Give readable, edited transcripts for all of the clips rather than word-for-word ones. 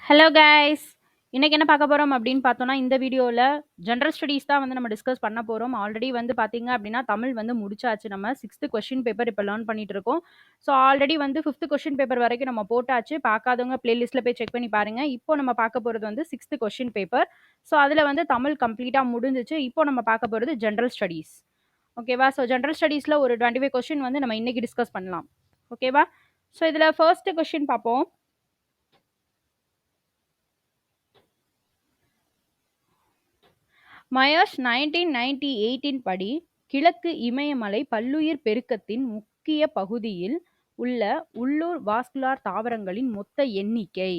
Hello guys! இன்னைக்கு என்ன பார்க்க போறோம் அப்படின்னு பார்த்தோம்னா, இந்த வீடியோல ஜெனரல் ஸ்டடீஸ் தான் வந்து நம்ம டிஸ்கஸ் பண்ண போறோம். ஆல்ரெடி வந்து பார்த்தீங்க அப்படின்னா, தமிழ் வந்து முடிச்சாச்சு. நம்ம 6த் கொஸ்டின் பேப்பர் இப்ப லேர்ன் பண்ணிட்டு இருக்கோம். ஸோ ஆல்ரெடி வந்து 5த் கொஸ்டின் பேப்பர் வரைக்கும் நம்ம போட்டாச்சு. பார்க்காதவங்க பிளேலிஸ்ட்ல போய் செக் பண்ணி பாருங்க. இப்போ நம்ம பார்க்க போறது வந்து 6த் கொஸ்டின் பேப்பர். ஸோ அதுல வந்து தமிழ் கம்ப்ளீட்டா முடிஞ்சுச்சு. இப்போ நம்ம பார்க்க போறது ஜெனரல் ஸ்டடீஸ். ஓகேவா? ஸோ ஜெனரல் ஸ்டடீஸ்ல ஒரு 25 கொஸ்டின் வந்து நம்ம இன்னைக்கு டிஸ்கஸ் பண்ணலாம். ஓகேவா? ஸோ இதுல ஃபர்ஸ்ட் கொஸ்டின் பார்ப்போம். மயர்ஸ் 1998 படி கிழக்கு இமயமலை பல்லுயிர் பெருக்கத்தின் முக்கிய பகுதியில் உள்ள உள்ளூர் வாஸ்குலார் தாவரங்களின் மொத்த எண்ணிக்கை.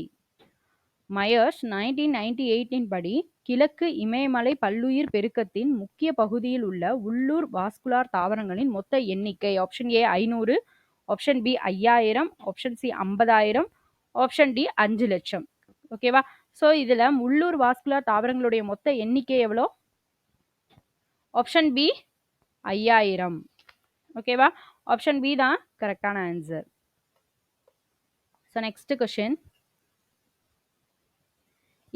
மயர்ஸ் 1998 படி கிழக்கு இமயமலை பல்லுயிர் பெருக்கத்தின் முக்கிய பகுதியில் உள்ள உள்ளூர் வாஸ்குலார் தாவரங்களின் மொத்த எண்ணிக்கை. Option A 500, option B 5000, option C 50,000, option D 5 லட்சம். ஓகேவா? ஸோ இதுல உள்ளூர் வாஸ்குலார் தாவரங்களுடைய மொத்த எண்ணிக்கை எவ்வளோ? Option B 5000. ஓகேவா? ஆப்ஷன் பி தான் கரெக்டான answer. So next question.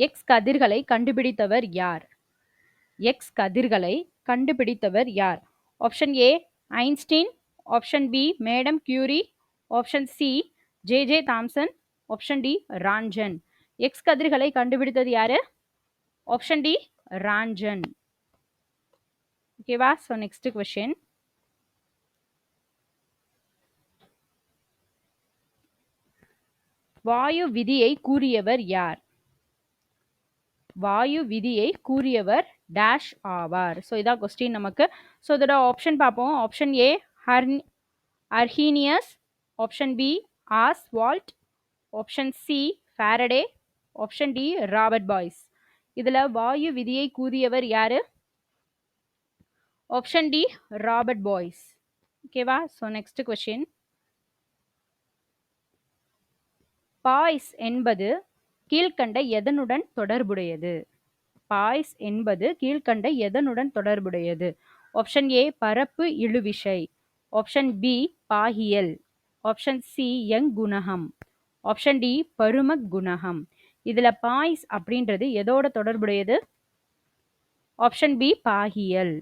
X கதிர்களை கண்டுபிடித்தவர் யார்? எக்ஸ் கதிர்களை கண்டுபிடித்தவர் யார்? Option A Einstein, option B madam Curie, option C J Thomson, option D Roentgen. X கதிர்களை கண்டுபிடித்தது யாரு? Option D Roentgen. ஓகேவா? So next question. வாயு விதியை கூறியவர் யார்? வாயு விதியை கூறியவர் டேஷ் ஆவார். ஸோ இதான் கொஸ்டின் நமக்கு. ஸோ இதோட ஆப்ஷன் பார்ப்போம். Option A Arrhenius, option B Ostwald, option C Faraday, option D Robert Boyle's. இதுல வாயு விதியை கூறியவர் யாரு? Option D Robert Boyle's. ஓகேவா? So next question. பாய்ஸ் என்பது கீழ்கண்ட எதனுடன் தொடர்புடையது? பாய்ஸ் என்பது கீழ்கண்ட எதனுடன் தொடர்புடையது? ஆப்ஷன் ஏ பரப்பு இழுவிசை, ஆப்ஷன் பி பாகியல், ஆப்ஷன் சி யங் குணகம், ஆப்ஷன் டி பரும குணகம். இதுல பாய்ஸ் அப்படின்றது எதோட தொடர்புடையது? ஆப்ஷன் பி பாகியல்.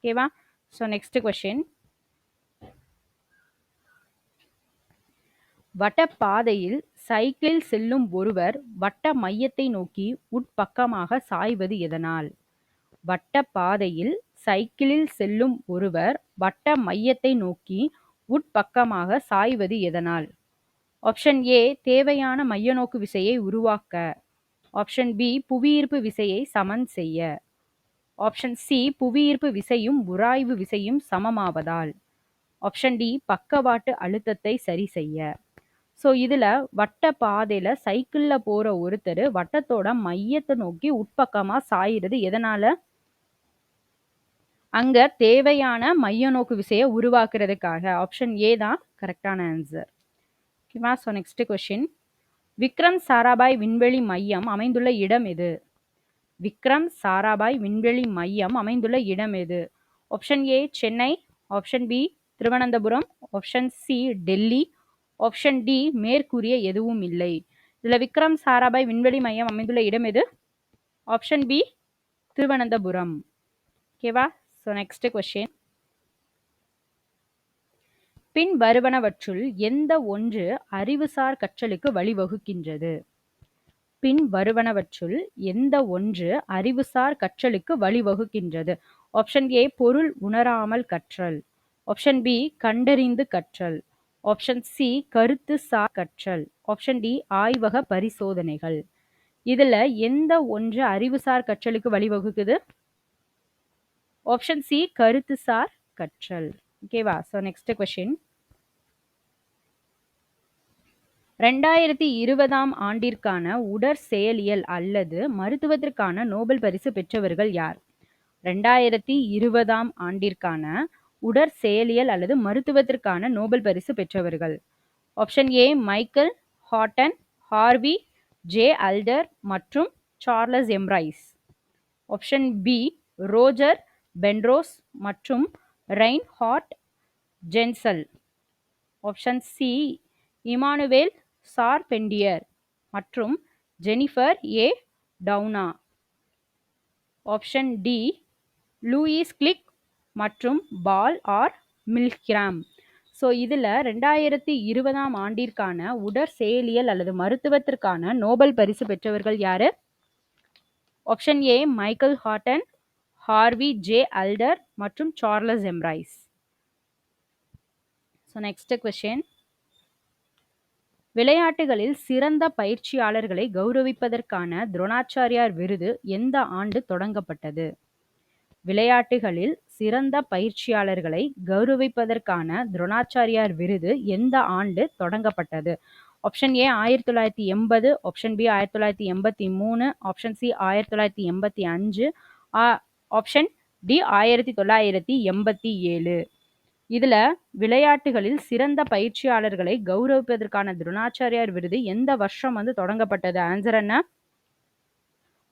ஓகேவா? So next question. வட்டப்பாதையில் சைக்கிளில் செல்லும் ஒருவர் வட்ட மையத்தை நோக்கி உட்பக்கமாக சாய்வது எதனால்? வட்டப்பாதையில் சைக்கிளில் செல்லும் ஒருவர் வட்ட மையத்தை நோக்கி உட்பக்கமாக சாய்வது எதனால்? ஆப்ஷன் ஏ தேவையான மையநோக்கு விசையை உருவாக்க, ஆப்ஷன் பி புவியீர்ப்பு விசையை சமன் செய்ய, ஆப்ஷன் சி புவியீர்ப்பு விசையும் உராய்வு விசையும் சமமாவதால், ஆப்ஷன் டி பக்கவாட்டு அழுத்தத்தை சரி செய்ய. ஸோ இதில் வட்ட பாதையில் சைக்கிளில் போகிற ஒருத்தர் வட்டத்தோட மையத்தை நோக்கி உட்பக்கமாக சாயிறது எதனால்? அங்கே தேவையான மைய நோக்கு விசையை உருவாக்குறதுக்காக. ஆப்ஷன் ஏ தான் கரெக்டான ஆன்சர். ஓகேவா? So next question. Vikram Sarabhai விண்வெளி மையம் அமைந்துள்ள இடம் எது? விக்ரம் சாராபாய் விண்வெளி மையம் அமைந்துள்ள இடம் எது? Option A Chennai, option B Thiruvananthapuram, option C Delhi, option D மேற்கூறிய எதுவும் இல்லை. இதுல விக்ரம் சாராபாய் விண்வெளி மையம் அமைந்துள்ள இடம் எது? Option B Thiruvananthapuram. ஓகேவா? So next question. பின் வருவனவற்றுள் எந்த ஒன்று அறிவுசார் கற்றலுக்கு வழிவகுக்கின்றது? பின் வருவனவற்றுள் எந்த ஒன்று அறிவுசார் கற்றலுக்கு வழிவகுக்கின்றது? ஆப்ஷன் ஏ பொருள் உணராமல் கற்றல், ஆப்ஷன் பி கண்டறிந்து கற்றல், ஆப்ஷன் சி கருத்து சார் கற்றல், ஆப்ஷன் டி ஆய்வக பரிசோதனைகள். இதுல எந்த ஒன்று அறிவுசார் கற்றலுக்கு வழிவகுக்குது? ஆப்ஷன் சி கருத்து சார் கற்றல். ஓகேவா? So next question. 2020 ஆண்டிற்கான உடற்செயலியல் அல்லது மருத்துவத்திற்கான நோபல் பரிசு பெற்றவர்கள் யார்? 2020 ஆண்டிற்கான உடற்செயலியல் அல்லது மருத்துவத்திற்கான நோபல் பரிசு பெற்றவர்கள். Option A Michael Houghton, Harvey J Alter மற்றும் Charles M Rice. Option B Roger Penrose மற்றும் Reinhard Genzel. Option C Emmanuelle Charpentier மற்றும் ஜெனிஃபர் ஏ டவுனா. ஆப்ஷன் டி லூயிஸ் கிளிக் மற்றும் பால் ஆர் மில்கிராம். ஸோ இதில் 2020ஆம் ஆண்டிற்கான உடற்செயலியல் அல்லது மருத்துவத்திற்கான நோபல் பரிசு பெற்றவர்கள் யாரு? Option A Michael Houghton, Harvey J Alter மற்றும் Charles M Rice. So next question, விளையாட்டுகளில் சிறந்த பயிற்சியாளர்களை கௌரவிப்பதற்கான துரோணாச்சாரியார் விருது எந்த ஆண்டு தொடங்கப்பட்டது? விளையாட்டுகளில் சிறந்த பயிற்சியாளர்களை கௌரவிப்பதற்கான துரோணாச்சாரியார் விருது எந்த ஆண்டு தொடங்கப்பட்டது? Option A 1980, option B 1983, option C 1985, option D 1987. இதுல விளையாட்டுகளில் சிறந்த பயிற்சியாளர்களை கௌரவிப்பதற்கான துரோணாச்சாரியார் விருது எந்த வருஷம் தொடங்கப்பட்டது? ஆன்சர் என்ன?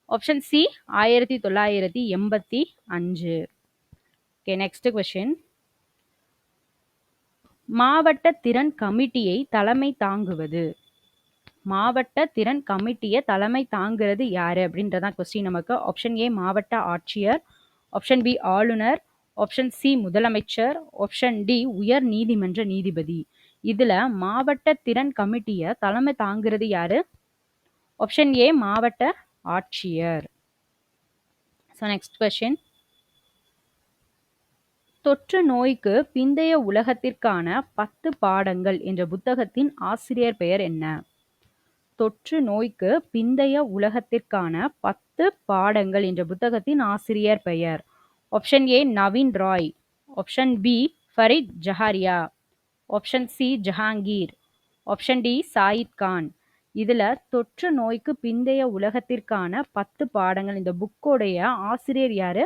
Option C 1985. Okay, next question, மாவட்ட திறன் கமிட்டியை தலைமை தாங்குவது. மாவட்ட திறன் கமிட்டியை தலைமை தாங்குறது யாரு அப்படின்றதான் கொஸ்டின் நமக்கு. ஆப்ஷன் ஏ மாவட்ட ஆட்சியர், ஆப்ஷன் பி ஆளுநர், ஆப்ஷன் சி முதலமைச்சர், ஆப்ஷன் டி உயர் நீதிமன்ற நீதிபதி. இதுல மாவட்ட திறன் கமிட்டியை தலைமை தாங்குறது யாரு? ஆப்ஷன் ஏ மாவட்ட ஆட்சியர். ஸோ நெக்ஸ்ட் கொஸ்டின், தொற்று நோய்க்கு பிந்தைய உலகத்திற்கான 10 பாடங்கள் என்ற புத்தகத்தின் ஆசிரியர் பெயர் என்ன? தொற்று நோய்க்கு பிந்தைய உலகத்திற்கான 10 பாடங்கள் என்ற புத்தகத்தின் ஆசிரியர் பெயர். Option A Naveen Roy, option B Fareed Zakaria, option C Jahangir, option D Sayeed Khan. இதுல தொற்று நோய்க்கு பிந்தைய உலகத்திற்கான 10 பாடங்கள் இந்த புக்கோடைய ஆசிரியர் யாரு?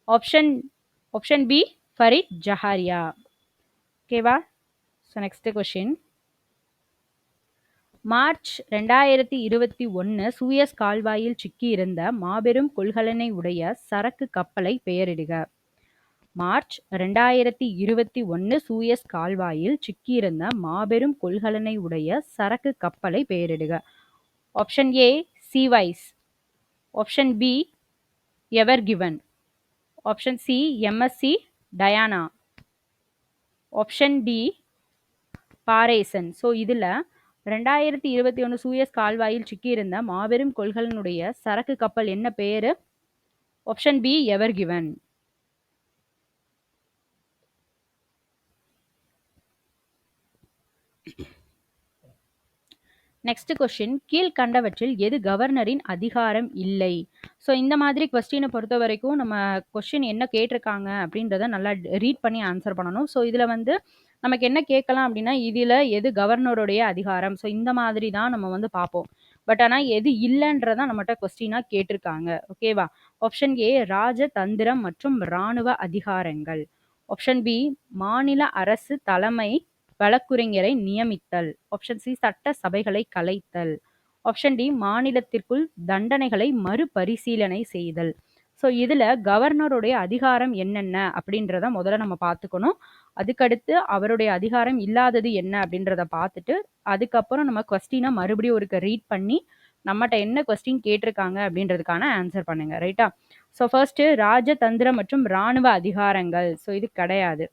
Option B Fareed Zakaria. ஓகேவா? So next question, March 2021 Suez கால்வாயில் சிக்கியிருந்த மாபெரும் கொள்கலனை உடைய சரக்கு கப்பலை பெயரிடுக. மார்ச் 2021 சூயஸ் கால்வாயில் சிக்கியிருந்த மாபெரும் கொள்கலனை உடைய சரக்கு கப்பலை பெயரிடுக. Option A Seawise, option B Ever Given, option C MSC Diana, option D பாரேசன். ஸோ இதில் 2021 சூயஸ் கால்வாயில் சிக்கியிருந்த மாபெரும் கொள்கலனுடைய சரக்கு கப்பல் என்ன பேரு? Option B Ever Given. Next question, கீழ்கண்டவற்றில் எது கவர்னரின் அதிகாரம் இல்லை? ஸோ இந்த மாதிரி கொஸ்டினை பொறுத்த வரைக்கும் நம்ம கொஸ்டின் என்ன கேட்டிருக்காங்க அப்படின்றத நல்லா ரீட் பண்ணி ஆன்சர் பண்ணணும். ஸோ இதில் நமக்கு என்ன கேட்கலாம் அப்படின்னா, இதில் எது கவர்னருடைய அதிகாரம், ஸோ இந்த மாதிரி தான் நம்ம பார்ப்போம். பட் ஆனால் எது இல்லைன்றதான் நம்மகிட்ட கொஸ்டினாக கேட்டிருக்காங்க. ஓகேவா? ஆப்ஷன் ஏ ராஜதந்திரம் மற்றும் இராணுவ அதிகாரங்கள், ஆப்ஷன் பி மாநில அரசு தலைமை வழக்குரைஞரை நியமித்தல், ஆப்ஷன் சி சட்ட சபைகளை கலைத்தல், ஆப்ஷன் டி மாநிலத்திற்குள் தண்டனைகளை மறுபரிசீலனை செய்தல். ஸோ இதில் கவர்னருடைய அதிகாரம் என்னென்ன அப்படின்றத முதல்ல நம்ம பார்த்துக்கணும். அதுக்கடுத்து அவருடைய அதிகாரம் இல்லாதது என்ன அப்படின்றத பார்த்துட்டு அதுக்கப்புறம் நம்ம கொஸ்டினை மறுபடியும் ஒருக்க ரீட் பண்ணி நம்மகிட்ட என்ன கொஸ்டின் கேட்டிருக்காங்க அப்படின்றதுக்கான ஆன்சர் பண்ணுங்க. ரைட்டா? ஸோ ஃபர்ஸ்ட் ராஜதந்திரம் மற்றும் இராணுவ அதிகாரங்கள். ஸோ இது கிடையாது.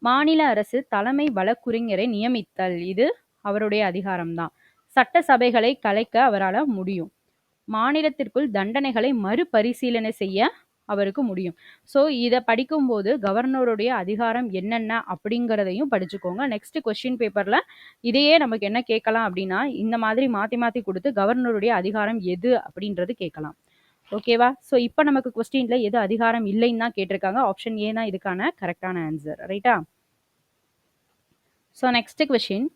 மாநில அரசு தலைமை வழக்குரைஞரை நியமித்தல், இது அவருடைய அதிகாரம்தான். சட்ட சபைகளை கலைக்க அவரால் முடியும். மாநிலத்திற்குள் தண்டனைகளை மறுபரிசீலனை செய்ய அவருக்கு முடியும். ஸோ இதை படிக்கும்போது கவர்னருடைய அதிகாரம் என்னென்ன அப்படிங்கிறதையும் படிச்சுக்கோங்க. நெக்ஸ்ட் கொஸ்டின் பேப்பரில் இதையே நமக்கு என்ன கேட்கலாம் அப்படின்னா, இந்த மாதிரி மாற்றி மாற்றி கொடுத்து கவர்னருடைய அதிகாரம் எது அப்படின்றது கேட்கலாம். ஓகேவா? ஸோ இப்போ நமக்கு கொஸ்டினில் எது அதிகாரம் இல்லைன்னு தான் கேட்டிருக்காங்க. ஆப்ஷன் ஏ தான் இதுக்கான கரெக்டான ஆன்சர். ரைட்டா? ஸோ நெக்ஸ்ட் கொஸ்டின்,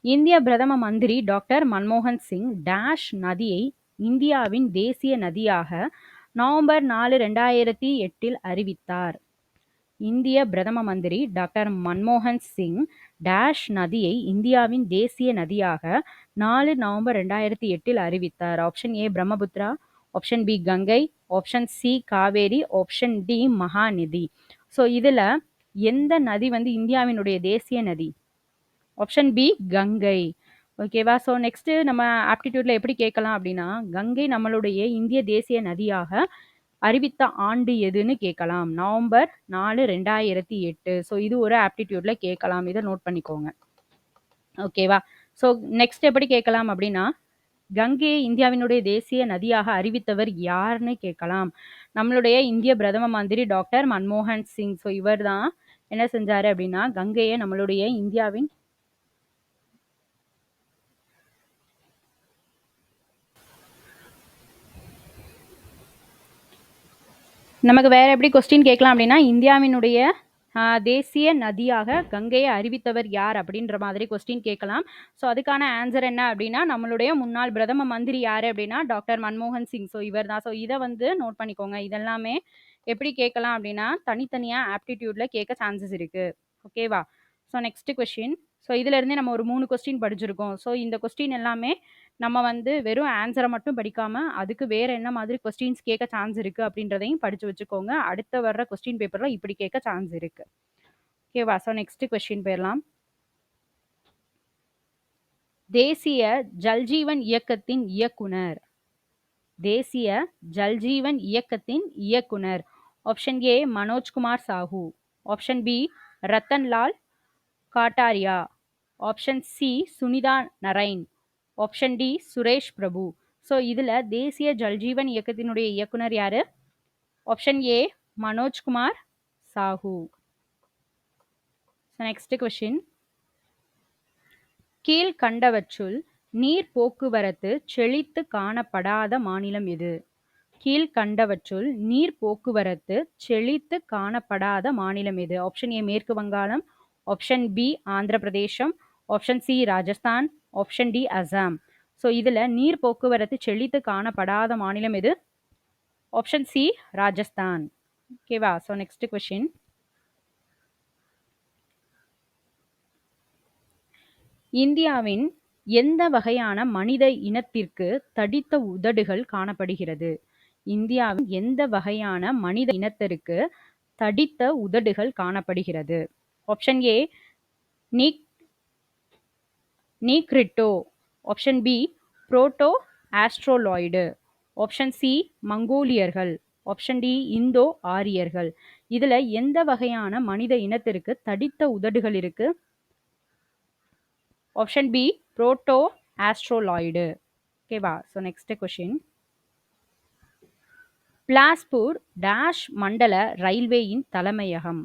இந்திய பிரதம மந்திரி டாக்டர் மன்மோகன் சிங் டேஷ் நதியை இந்தியாவின் தேசிய நதியாக நவம்பர் 4, 2008 அறிவித்தார். இந்திய பிரதம மந்திரி டாக்டர் மன்மோகன் சிங் டேஷ் நதியை இந்தியாவின் தேசிய நதியாக 4 நவம்பர் 2008 அறிவித்தார். Option A Brahmaputra, option B Ganga, option C Kaveri, option D Mahanadi. So இதில் எந்த நதி இந்தியாவினுடைய தேசிய நதி? Option B Ganga. ஓகேவா? ஸோ நெக்ஸ்ட்டு நம்ம ஆப்டிட்யூட்ல எப்படி கேட்கலாம் அப்படின்னா, கங்கை நம்மளுடைய இந்திய தேசிய நதியாக அறிவித்த ஆண்டு எதுன்னு கேட்கலாம். நவம்பர் 4, 2008. ஸோ இது ஒரு ஆப்டிட்யூட்ல கேட்கலாம். இத நோட் பண்ணிக்கோங்க. ஓகேவா? ஸோ நெக்ஸ்ட் எப்படி கேட்கலாம் அப்படின்னா, கங்கையை இந்தியாவினுடைய தேசிய நதியாக அறிவித்தவர் யாருன்னு கேட்கலாம். நம்மளுடைய இந்திய பிரதம மந்திரி டாக்டர் மன்மோகன் சிங். ஸோ இவர் தான் என்ன செஞ்சாரு அப்படின்னா, கங்கையை நம்மளுடைய இந்தியாவின் நமக்கு வேற எப்படி கொஸ்டின் கேட்கலாம் அப்படின்னா, இந்தியாவினுடைய தேசிய நதியாக கங்கையை அறிவித்தவர் யார் அப்படின்ற மாதிரி கொஸ்டின் கேட்கலாம். ஸோ அதுக்கான ஆன்சர் என்ன அப்படின்னா, நம்மளுடைய முன்னாள் பிரதம மந்திரி யாரு அப்படின்னா டாக்டர் மன்மோகன் சிங். ஸோ இவர் தான். ஸோ இதை வந்து நோட் பண்ணிக்கோங்க. இதெல்லாமே எப்படி கேட்கலாம் அப்படின்னா, தனித்தனியா ஆப்டிடியூட்ல கேட்க சான்சஸ் இருக்கு. ஓகேவா? So next question. ஸோ இதுல இருந்தே நம்ம ஒரு 3 கொஸ்டின் படிச்சிருக்கோம். ஸோ இந்த கொஸ்டின் எல்லாமே நம்ம வந்து வெறும் ஆன்சரை மட்டும் படிக்காம, அதுக்கு வேற என்ன மாதிரி கொஸ்டின்ஸ் கேட்க சான்ஸ் இருக்கு அப்படின்றதையும் படிச்சு வச்சுக்கோங்க. அடுத்த வர்ற கொஸ்டின் பேப்பர்ல இப்படி கேட்க சான்ஸ் இருக்கு. ஓகேவா? ஸோ நெக்ஸ்ட் கொஸ்டின் போயிடலாம். தேசிய ஜல்ஜீவன் இயக்கத்தின் இயக்குனர். தேசிய ஜல்ஜீவன் இயக்கத்தின் இயக்குனர். Option A Manojkumar Sahu. Option B Rattanlal Kataria. Option C Sunita Narain. Option D Suresh Prabhu. So இதில் தேசிய ஜல்ஜீவன் இயக்கத்தினுடைய இயக்குனர் யாரு? Option A Manojkumar Sahu. Next question. கீழ்கண்டவற்றுள் நீர் போக்குவரத்து செழித்து காணப்படாத மாநிலம் எது? கீழ்கண்டவற்றுள் நீர் போக்குவரத்து செழித்து காணப்படாத மாநிலம் எது? ஆப்ஷன் ஏ மேற்கு வங்காளம். Option B Andhra Pradesh. Option C Rajasthan. Option D Assam. So இதில் நீர் போக்குவரத்து செழித்து காணப்படாத மாநிலம் எது? Option C Rajasthan. ஓகேவா? So next question. இந்தியாவின் எந்த வகையான மனித இனத்திற்கு தடித்த உதடுகள் காணப்படுகிறது? இந்தியாவின் எந்த வகையான மனித இனத்திற்கு தடித்த உதடுகள் காணப்படுகிறது? Option A Negrito. Option B Proto Australoid. Option C மங்கோலியர்கள். ஆப்ஷன் டி இந்தோ ஆரியர்கள். இதுல எந்த வகையான மனித இனத்திற்கு தடித்த உதடுகள் இருக்கு? Option B Proto Australoid. ஓகேவா? So next question. Bilaspur dash மண்டல ரயில்வேயின் தலைமையகம்.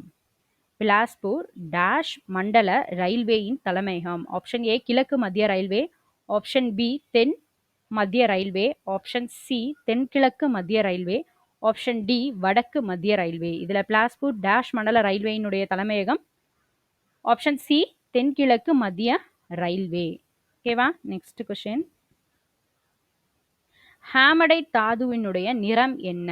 பிலாஸ்பூர் டேஷ் மண்டல ரயில்வேயின் தலைமையகம். ஆப்ஷன் ஏ கிழக்கு மத்திய ரயில்வே. ஆப்ஷன் பி தென் மத்திய ரயில்வே. ஆப்ஷன் சி தென்கிழக்கு மத்திய ரயில்வே. ஆப்ஷன் டி வடக்கு மத்திய ரயில்வே. இதுல பிலாஸ்பூர் டேஷ் மண்டல ரயில்வேயினுடைய தலைமையகம் ஆப்ஷன் சி தென்கிழக்கு மத்திய ரயில்வே. ஓகேவா? Next question. ஹேமடைட் தாதுவினுடைய நிறம் என்ன?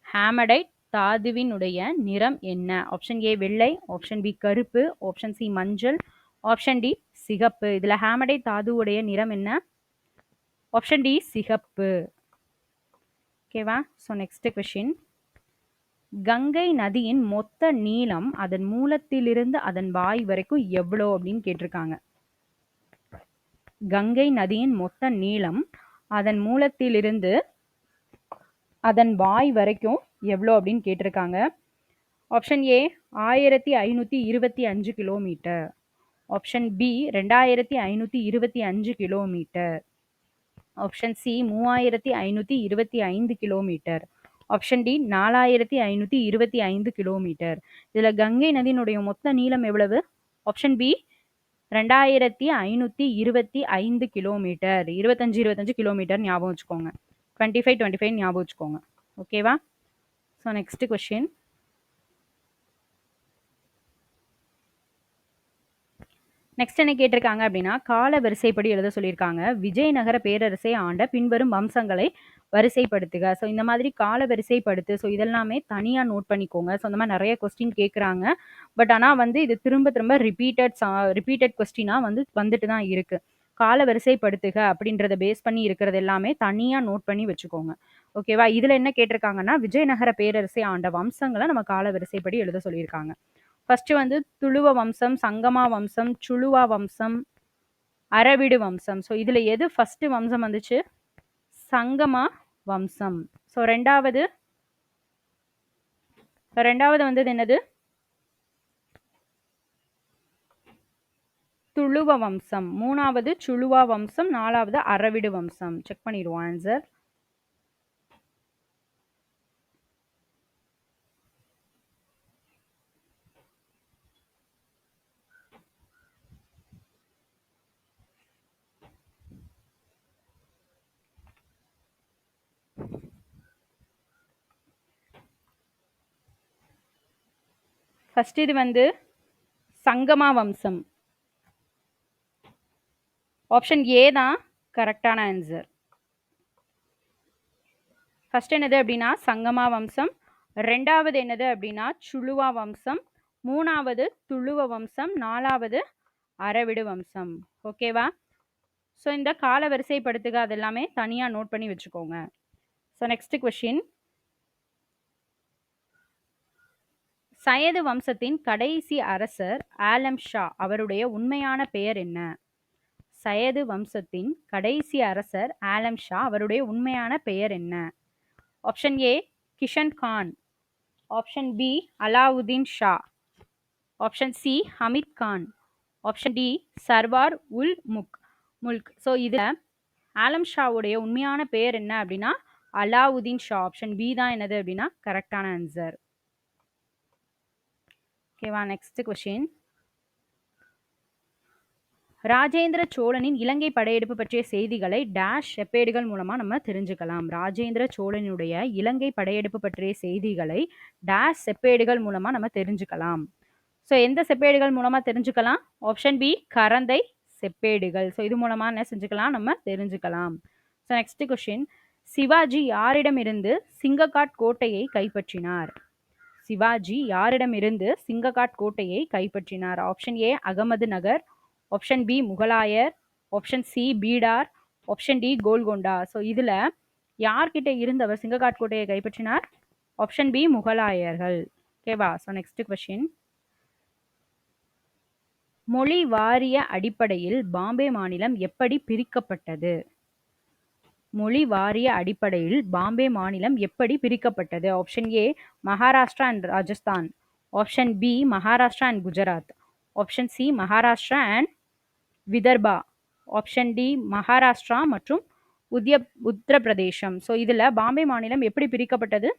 ஹேமடைட் தாதுவினுடைய நிறம் என்ன? ஆப்ஷன் ஏ வெள்ளை. ஆப்ஷன் பி கருப்பு. ஆப்ஷன் சி மஞ்சள். ஆப்ஷன் டி சிகப்பு. இதுல ஹேமடைட் தாதுவுடைய நிறம் என்ன? ஆப்ஷன் டி சிகப்பு. ஓகேவா? So next question. கங்கை நதியின் மொத்த நீளம் அதன் மூலத்திலிருந்து அதன் வாய் வரைக்கும் எவ்வளோ அப்படின்னு கேட்டிருக்காங்க. கங்கை நதியின் மொத்த நீளம் அதன் மூலத்திலிருந்து அதன் வாய் வரைக்கும் எவ்வளோ அப்படின்னு கேட்டிருக்காங்க. Option A 1525 kilometre. Option B 2525 kilometre. Option C 3525 kilometre. Option D 4525 kilometre. இதுல கங்கை நதியினுடைய மொத்த நீளம் எவ்வளவு? Option B 2525 kilometre. 25 கிலோமீட்டர் ஞாபகம் வச்சுக்கோங்க. 25 ஞாபகம் வச்சுக்கோங்க. ஓகேவா? So next question. நெக்ஸ்ட் என்ன கேட்டிருக்காங்க அப்படின்னா, கால வரிசைப்படி எழுத சொல்லியிருக்காங்க. விஜயநகர பேரரசை ஆண்ட பின்வரும் வம்சங்களை வரிசைப்படுத்துக. ஸோ இந்த மாதிரி கால வரிசைப்படுத்து. ஸோ இதெல்லாமே தனியாக நோட் பண்ணிக்கோங்க. ஸோ இந்த மாதிரி நிறைய கொஸ்டின் கேட்குறாங்க. பட் ஆனால் வந்து இது திரும்ப திரும்ப ரிப்பீட்டட் கொஸ்டினாக வந்துட்டு தான் இருக்கு. கால வரிசைப்படுத்துக அப்படின்றத பேஸ் பண்ணி இருக்கிறது எல்லாமே தனியாக நோட் பண்ணி வச்சுக்கோங்க. ஓகேவா? இதில் என்ன கேட்டிருக்காங்கன்னா, விஜயநகர பேரரசை ஆண்ட வம்சங்களை நம்ம கால வரிசைப்படி எழுத சொல்லியிருக்காங்க. ஃபர்ஸ்ட் வந்து துளுவ வம்சம், சங்கமா வம்சம், சுளுவா வம்சம், அரவிடு வம்சம். ஸோ இதுல எது ஃபர்ஸ்ட் வம்சம் வந்துச்சு? சங்கமா வம்சம். ஸோ ரெண்டாவது வந்தது என்னது? துளுவ வம்சம். மூணாவது சுளுவா வம்சம். நாலாவது அரவிடு வம்சம். செக் பண்ணிடுவோம் ஆன்சர். ஃபர்ஸ்ட் இது வந்து சங்கமா வம்சம். ஆப்ஷன் ஏ தான் கரெக்டான ஆன்சர். ஃபர்ஸ்ட் என்னது அப்படின்னா சங்கமா வம்சம், ரெண்டாவது என்னது அப்படின்னா சுளுவா வம்சம், மூணாவது துளுவ வம்சம், நாலாவது அரவிடு வம்சம். ஓகேவா? ஸோ இந்த கால வரிசைப்படுத்துக அது எல்லாமே தனியாக நோட் பண்ணி வச்சுக்கோங்க. ஸோ நெக்ஸ்ட் கொஸ்டின், சயது வம்சத்தின் கடைசி அரசர் ஆலம் ஷா அவருடைய உண்மையான பெயர் என்ன? சயது வம்சத்தின் கடைசி அரசர் ஆலம் ஷா அவருடைய உண்மையான பெயர் என்ன? Option A Kishan Khan, option B Alauddin Shah, option C Hamid Khan, option D Sarwar ul Mulk. So இதில் ஆலம் ஷாவுடைய உண்மையான பெயர் என்ன அப்படின்னா அலாவுதீன் ஷா. ஆப்ஷன் பி தான் என்னது அப்படின்னா கரெக்டான ஆன்சர். ஓகேவா? நெக்ஸ்ட் கொஸ்டின், ராஜேந்திர சோழனின் இலங்கை படையெடுப்பு பற்றிய செய்திகளை டேஷ் செப்பேடுகள் மூலமா நம்ம தெரிஞ்சுக்கலாம். ராஜேந்திர சோழனுடைய இலங்கை படையெடுப்பு பற்றிய செய்திகளை டேஷ் செப்பேடுகள் மூலமா நம்ம தெரிஞ்சுக்கலாம். ஸோ எந்த செப்பேடுகள் மூலமா தெரிஞ்சுக்கலாம்? ஆப்ஷன் பி கரந்தை செப்பேடுகள். ஸோ இது மூலமா என்ன செஞ்சுக்கலாம்? நம்ம தெரிஞ்சுக்கலாம். ஸோ நெக்ஸ்ட் கொஸ்டின், சிவாஜி யாரிடமிருந்து சிங்ககாட் கோட்டையை கைப்பற்றினார்? சிவாஜி யாரிடமிருந்து சிங்ககாட் கோட்டையை கைப்பற்றினார்? Option A Ahmad Nagar, option B முகலாயர், option C Bidar, option D Golconda. So இதில் யார்கிட்ட இருந்து அவர் சிங்ககாட் கோட்டையை கைப்பற்றினார்? ஆப்ஷன் பி முகலாயர்கள். ஓகேவா? ஸோ நெக்ஸ்ட் கொஸ்டின், மொழி வாரிய அடிப்படையில் பாம்பே மாநிலம் எப்படி பிரிக்கப்பட்டது? மொழி வாரிய அடிப்படையில் பாம்பே மாநிலம் எப்படி பிரிக்கப்பட்டது? Option A Maharashtra and Rajasthan, option B Maharashtra and Gujarat, option C Maharashtra and Vidarbha, option D Maharashtra மற்றும் உத்தரப்பிரதேசம். ஸோ இதில் பாம்பே மாநிலம் எப்படி பிரிக்கப்பட்டது?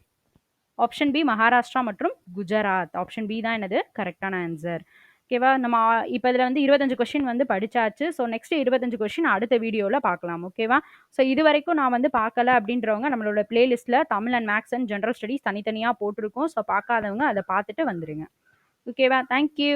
ஆப்ஷன் பி மகாராஷ்டிரா மற்றும் குஜராத். ஆப்ஷன் பி தான் என்னது கரெக்டான ஆன்சர். ஓகேவா? நம்ம இப்போ இதில் வந்து 25 கொஸ்டின் வந்து படிச்சாச்சு. ஸோ நெக்ஸ்ட் 25 கொஸ்டின் அடுத்த வீடியோவில் பார்க்கலாம். ஓகேவா? ஸோ இது வரைக்கும் நான் வந்து பார்க்கல அப்படின்றவங்க நம்மளோட பிளேலிஸ்ட்டில் Tamil and maths and general studies தனித்தனியாக போட்டிருக்கோம். ஸோ பார்க்காதவங்க அதை பார்த்துட்டு வந்துடுங்க. ஓகேவா? தேங்க்யூ.